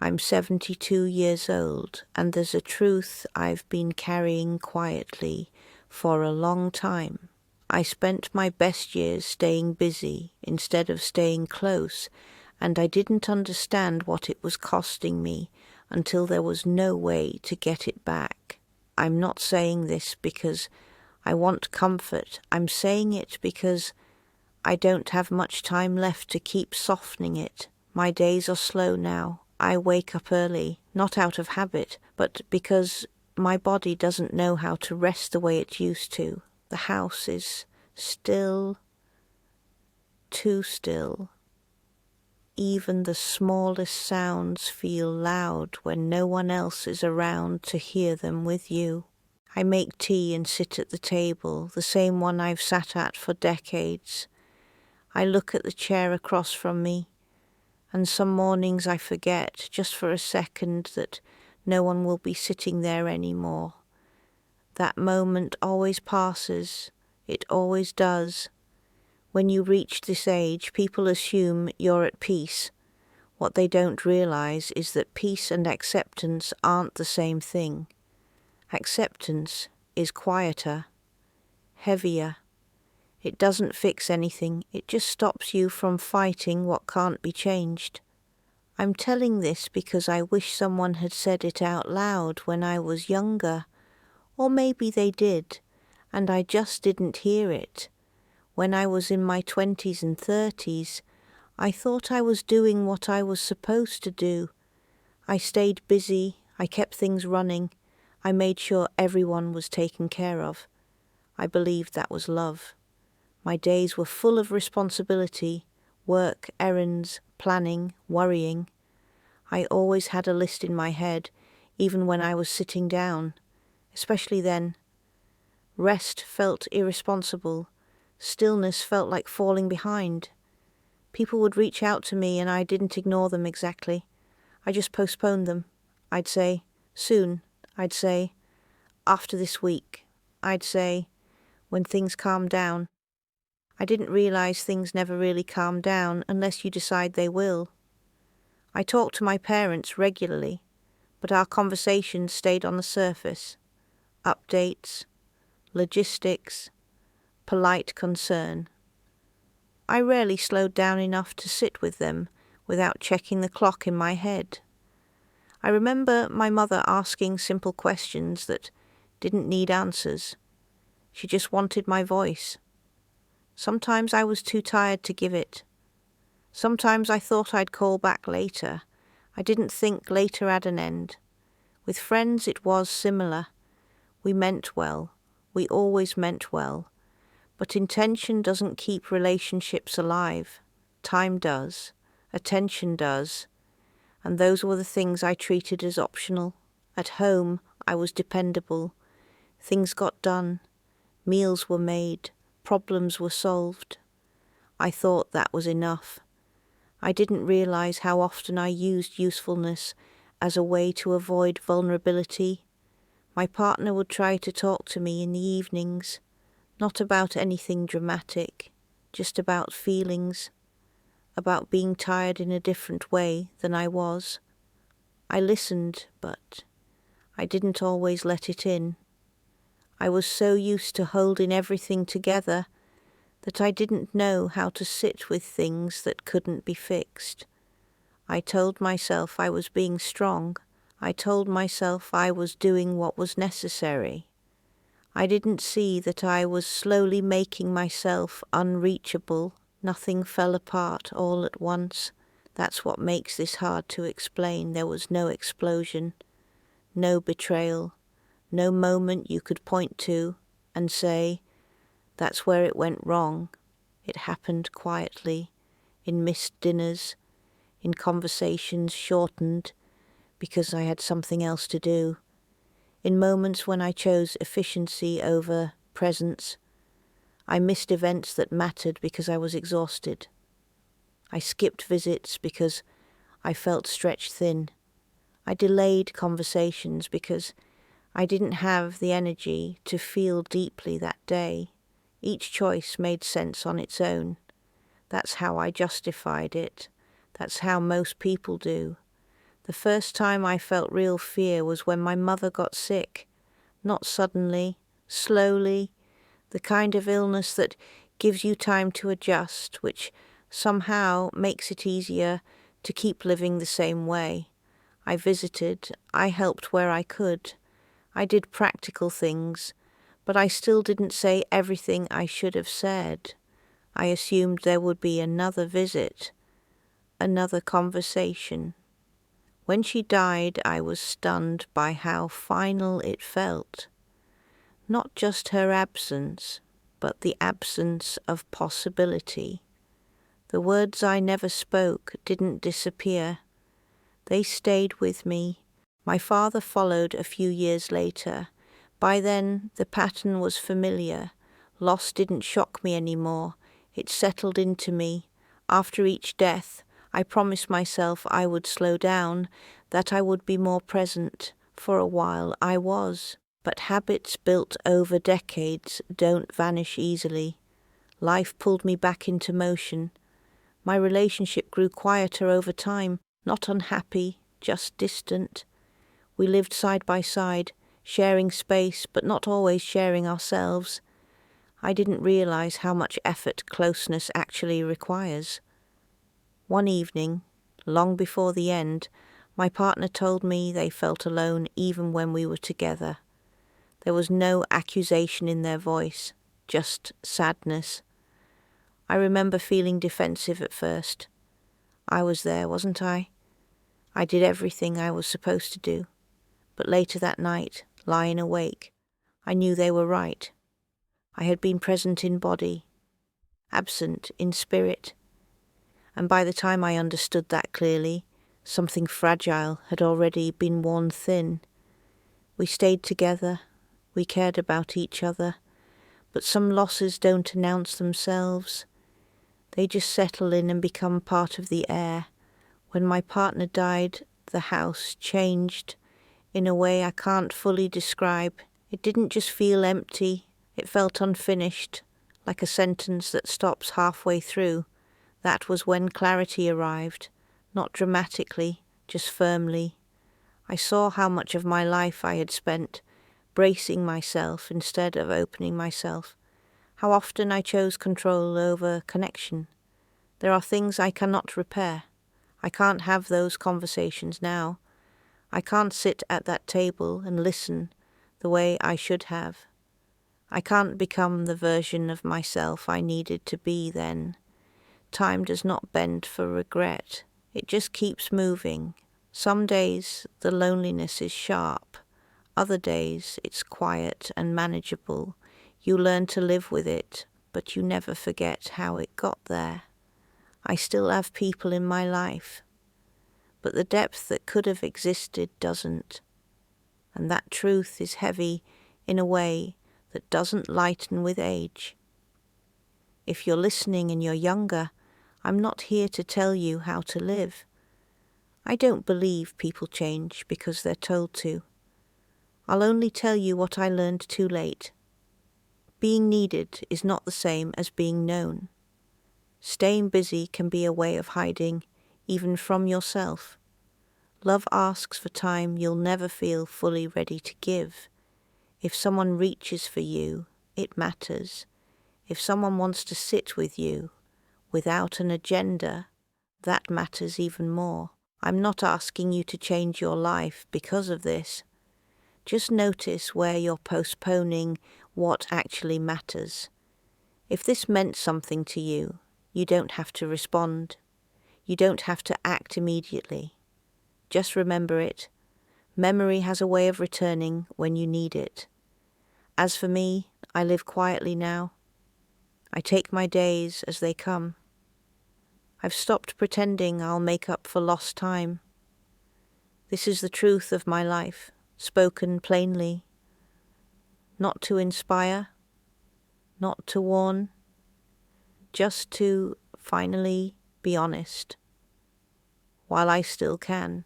I'm 72 years old, and there's a truth I've been carrying quietly for a long time. I spent my best years staying busy instead of staying close, and I didn't understand what it was costing me until there was no way to get it back. I'm not saying this because I want comfort. I'm saying it because I don't have much time left to keep softening it. My days are slow now. I wake up early, not out of habit, but because my body doesn't know how to rest the way it used to. The house is still, too still. Even the smallest sounds feel loud when no one else is around to hear them with you. I make tea and sit at the table, the same one I've sat at for decades. I look at the chair across from me, and some mornings I forget, just for a second, that no one will be sitting there anymore. That moment always passes. It always does. When you reach this age, people assume you're at peace. What they don't realize is that peace and acceptance aren't the same thing. Acceptance is quieter, heavier. It doesn't fix anything, it just stops you from fighting what can't be changed. I'm telling this because I wish someone had said it out loud when I was younger, or maybe they did, and I just didn't hear it. When I was in my 20s and 30s, I thought I was doing what I was supposed to do. I stayed busy, I kept things running, I made sure everyone was taken care of. I believed that was love. My days were full of responsibility, work, errands, planning, worrying. I always had a list in my head, even when I was sitting down, especially then. Rest felt irresponsible. Stillness felt like falling behind. People would reach out to me and I didn't ignore them exactly. I just postponed them. I'd say, soon. I'd say, after this week. I'd say, when things calm down. I didn't realize things never really calm down unless you decide they will. I talked to my parents regularly, but our conversations stayed on the surface. Updates, logistics, polite concern. I rarely slowed down enough to sit with them without checking the clock in my head. I remember my mother asking simple questions that didn't need answers. She just wanted my voice. Sometimes I was too tired to give it. Sometimes I thought I'd call back later. I didn't think later had an end. With friends it was similar. We meant well. We always meant well. But intention doesn't keep relationships alive. Time does. Attention does. And those were the things I treated as optional. At home, I was dependable. Things got done. Meals were made. Problems were solved. I thought that was enough. I didn't realize how often I used usefulness as a way to avoid vulnerability. My partner would try to talk to me in the evenings, not about anything dramatic, just about feelings, about being tired in a different way than I was. I listened, but I didn't always let it in. I was so used to holding everything together that I didn't know how to sit with things that couldn't be fixed. I told myself I was being strong. I told myself I was doing what was necessary. I didn't see that I was slowly making myself unreachable. Nothing fell apart all at once. That's what makes this hard to explain. There was no explosion, no betrayal, no moment you could point to and say, that's where it went wrong. It happened quietly, in missed dinners, in conversations shortened because I had something else to do, in moments when I chose efficiency over presence. I missed events that mattered because I was exhausted. I skipped visits because I felt stretched thin. I delayed conversations because I didn't have the energy to feel deeply that day. Each choice made sense on its own. That's how I justified it. That's how most people do. The first time I felt real fear was when my mother got sick. Not suddenly, slowly, the kind of illness that gives you time to adjust, which somehow makes it easier to keep living the same way. I visited, I helped where I could, I did practical things, but I still didn't say everything I should have said. I assumed there would be another visit, another conversation. When she died, I was stunned by how final it felt. Not just her absence, but the absence of possibility. The words I never spoke didn't disappear. They stayed with me. My father followed a few years later. By then, the pattern was familiar. Loss didn't shock me anymore. It settled into me. After each death, I promised myself I would slow down, that I would be more present. For a while, I was. But habits built over decades don't vanish easily. Life pulled me back into motion. My relationship grew quieter over time, not unhappy, just distant. We lived side by side, sharing space, but not always sharing ourselves. I didn't realize how much effort closeness actually requires. One evening, long before the end, my partner told me they felt alone even when we were together. There was no accusation in their voice, just sadness. I remember feeling defensive at first. I was there, wasn't I? I did everything I was supposed to do. But later that night, lying awake, I knew they were right. I had been present in body, absent in spirit. And by the time I understood that clearly, something fragile had already been worn thin. We stayed together. We cared about each other, but some losses don't announce themselves. They just settle in and become part of the air. When my partner died, the house changed in a way I can't fully describe. It didn't just feel empty, it felt unfinished, like a sentence that stops halfway through. That was when clarity arrived, not dramatically, just firmly. I saw how much of my life I had spent bracing myself instead of opening myself, how often I chose control over connection. There are things I cannot repair. I can't have those conversations now. I can't sit at that table and listen the way I should have. I can't become the version of myself I needed to be then. Time does not bend for regret. It just keeps moving. Some days the loneliness is sharp. Other days it's quiet and manageable. You learn to live with it, but you never forget how it got there. I still have people in my life, but the depth that could have existed doesn't. And that truth is heavy in a way that doesn't lighten with age. If you're listening and you're younger, I'm not here to tell you how to live. I don't believe people change because they're told to. I'll only tell you what I learned too late. Being needed is not the same as being known. Staying busy can be a way of hiding, even from yourself. Love asks for time you'll never feel fully ready to give. If someone reaches for you, it matters. If someone wants to sit with you, without an agenda, that matters even more. I'm not asking you to change your life because of this. Just notice where you're postponing what actually matters. If this meant something to you, you don't have to respond. You don't have to act immediately. Just remember it. Memory has a way of returning when you need it. As for me, I live quietly now. I take my days as they come. I've stopped pretending I'll make up for lost time. This is the truth of my life, spoken plainly. Not to inspire, not to warn, just to finally be honest, while I still can.